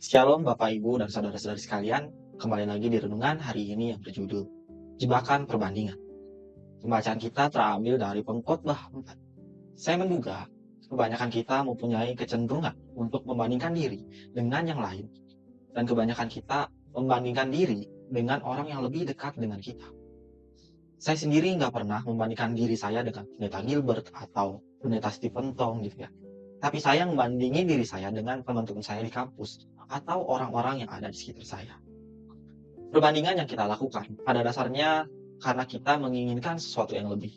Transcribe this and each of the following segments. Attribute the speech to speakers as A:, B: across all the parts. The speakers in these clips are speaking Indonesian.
A: Shalom Bapak Ibu dan saudara-saudari sekalian, kembali lagi di renungan hari ini yang berjudul Jebakan Perbandingan. Pembacaan kita terambil dari Pengkhotbah 4. Saya menduga kebanyakan kita mempunyai kecenderungan untuk membandingkan diri dengan yang lain, dan kebanyakan kita membandingkan diri dengan orang yang lebih dekat dengan kita. Saya sendiri nggak pernah membandingkan diri saya dengan Pendeta Gilbert atau Pendeta Stephen Tong gitu ya. Tapi saya membandingin diri saya dengan teman-teman saya di kampus atau orang-orang yang ada di sekitar saya. Perbandingan yang kita lakukan pada dasarnya karena kita menginginkan sesuatu yang lebih.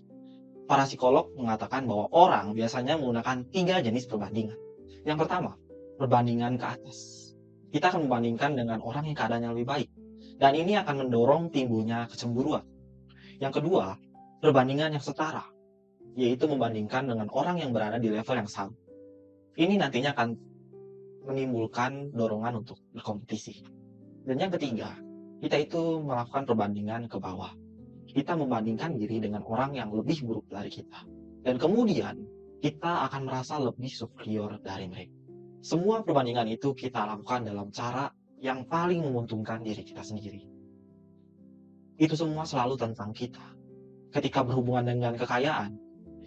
A: Para psikolog mengatakan bahwa orang biasanya menggunakan 3 jenis perbandingan. Yang pertama, perbandingan ke atas. Kita akan membandingkan dengan orang yang keadaannya lebih baik. Dan ini akan mendorong timbulnya kecemburuan. Yang kedua, perbandingan yang setara, yaitu membandingkan dengan orang yang berada di level yang sama. Ini nantinya akan menimbulkan dorongan untuk berkompetisi. Dan yang ketiga, kita itu melakukan perbandingan ke bawah. Kita membandingkan diri dengan orang yang lebih buruk dari kita. Dan kemudian, kita akan merasa lebih superior dari mereka. Semua perbandingan itu kita lakukan dalam cara yang paling menguntungkan diri kita sendiri. Itu semua selalu tentang kita. Ketika berhubungan dengan kekayaan,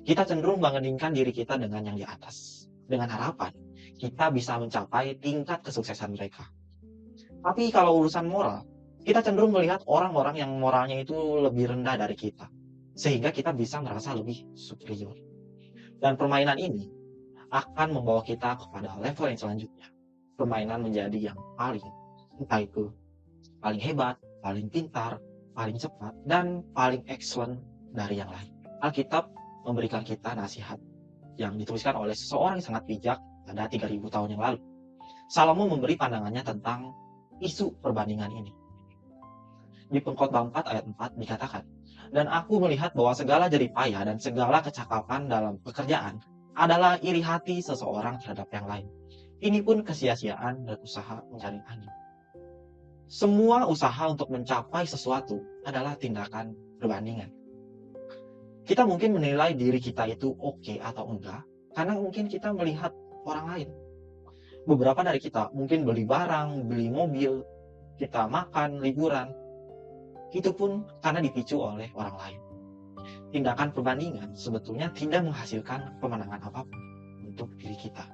A: kita cenderung membandingkan diri kita dengan yang di atas. Dengan harapan, kita bisa mencapai tingkat kesuksesan mereka. Tapi kalau urusan moral, kita cenderung melihat orang-orang yang moralnya itu lebih rendah dari kita. Sehingga kita bisa merasa lebih superior. Dan permainan ini akan membawa kita kepada level yang selanjutnya. Permainan menjadi yang paling, entah itu paling hebat, paling pintar, paling cepat, dan paling excellent dari yang lain. Alkitab memberikan kita nasihat yang dituliskan oleh seseorang yang sangat bijak pada 3000 tahun yang lalu. Salomo memberi pandangannya tentang isu perbandingan ini. Di Pengkhotbah 4 ayat 4 dikatakan, "Dan aku melihat bahwa segala jeripaya dan segala kecakapan dalam pekerjaan adalah iri hati seseorang terhadap yang lain. Ini pun kesia-siaan dan usaha mencari angin." Semua usaha untuk mencapai sesuatu adalah tindakan perbandingan. Kita mungkin menilai diri kita itu oke atau enggak, karena mungkin kita melihat orang lain. Beberapa dari kita mungkin beli barang, beli mobil, kita makan, liburan, itu pun karena dipicu oleh orang lain. Tindakan perbandingan sebetulnya tidak menghasilkan kemenangan apapun untuk diri kita.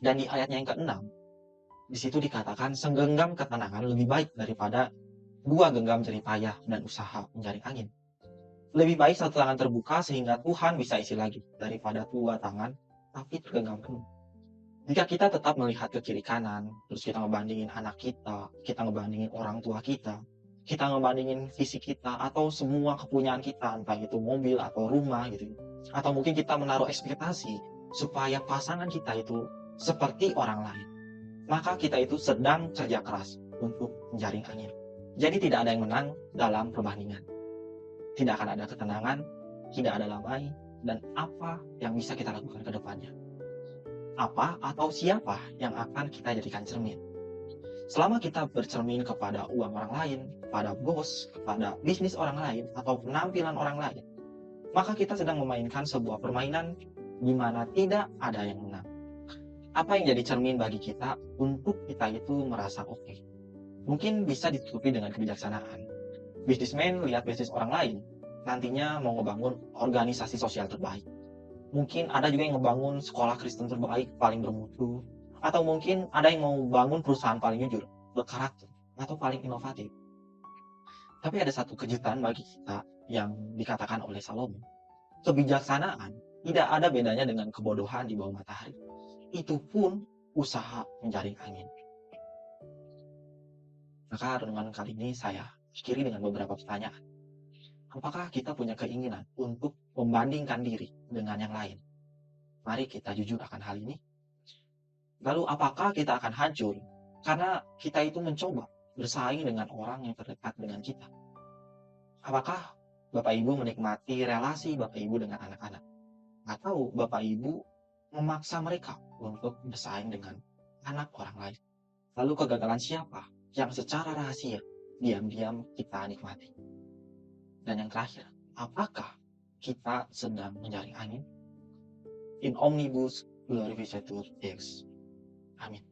A: Dan di ayatnya yang ke-6, di situ dikatakan segenggam ketenangan lebih baik daripada 2 genggam jeripayah dan usaha menjaring angin. Lebih baik 1 tangan terbuka sehingga Tuhan bisa isi lagi daripada 2 tangan tapi tergenggam penuh. Jika kita tetap melihat ke kiri kanan, terus kita ngebandingin anak kita ngebandingin orang tua kita ngebandingin fisik kita atau semua kepunyaan kita, entah itu mobil atau rumah gitu. Atau mungkin kita menaruh ekspektasi supaya pasangan kita itu seperti orang lain. Maka kita itu sedang kerja keras untuk menjaring angin. Jadi tidak ada yang menang dalam perbandingan. Tidak akan ada ketenangan, tidak ada damai, dan apa yang bisa kita lakukan ke depannya. Apa atau siapa yang akan kita jadikan cermin. Selama kita bercermin kepada uang orang lain, kepada bos, kepada bisnis orang lain, atau penampilan orang lain, maka kita sedang memainkan sebuah permainan di mana tidak ada yang menang. Apa yang jadi cermin bagi kita untuk kita itu merasa oke? Mungkin bisa ditutupi dengan kebijaksanaan. Bisnismen lihat bisnis orang lain, nantinya mau ngebangun organisasi sosial terbaik. Mungkin ada juga yang ngebangun sekolah Kristen terbaik, paling bermutu. Atau mungkin ada yang mau bangun perusahaan paling jujur, berkarakter, atau paling inovatif. Tapi ada satu kejutan bagi kita yang dikatakan oleh Salomo. Kebijaksanaan tidak ada bedanya dengan kebodohan di bawah matahari. Itu pun usaha menjaring angin. Maka renungan kali ini saya akhiri dengan beberapa pertanyaan. Apakah kita punya keinginan untuk membandingkan diri dengan yang lain? Mari kita jujur akan hal ini. Lalu apakah kita akan hancur karena kita itu mencoba bersaing dengan orang yang terdekat dengan kita? Apakah Bapak Ibu menikmati relasi Bapak Ibu dengan anak-anak? Atau Bapak Ibu memaksa mereka untuk bersaing dengan anak orang lain? Lalu kegagalan siapa yang secara rahasia diam-diam kita nikmati? Dan yang terakhir, apakah kita sedang menjaring angin? In omnibus glorificatur Deus. Amin.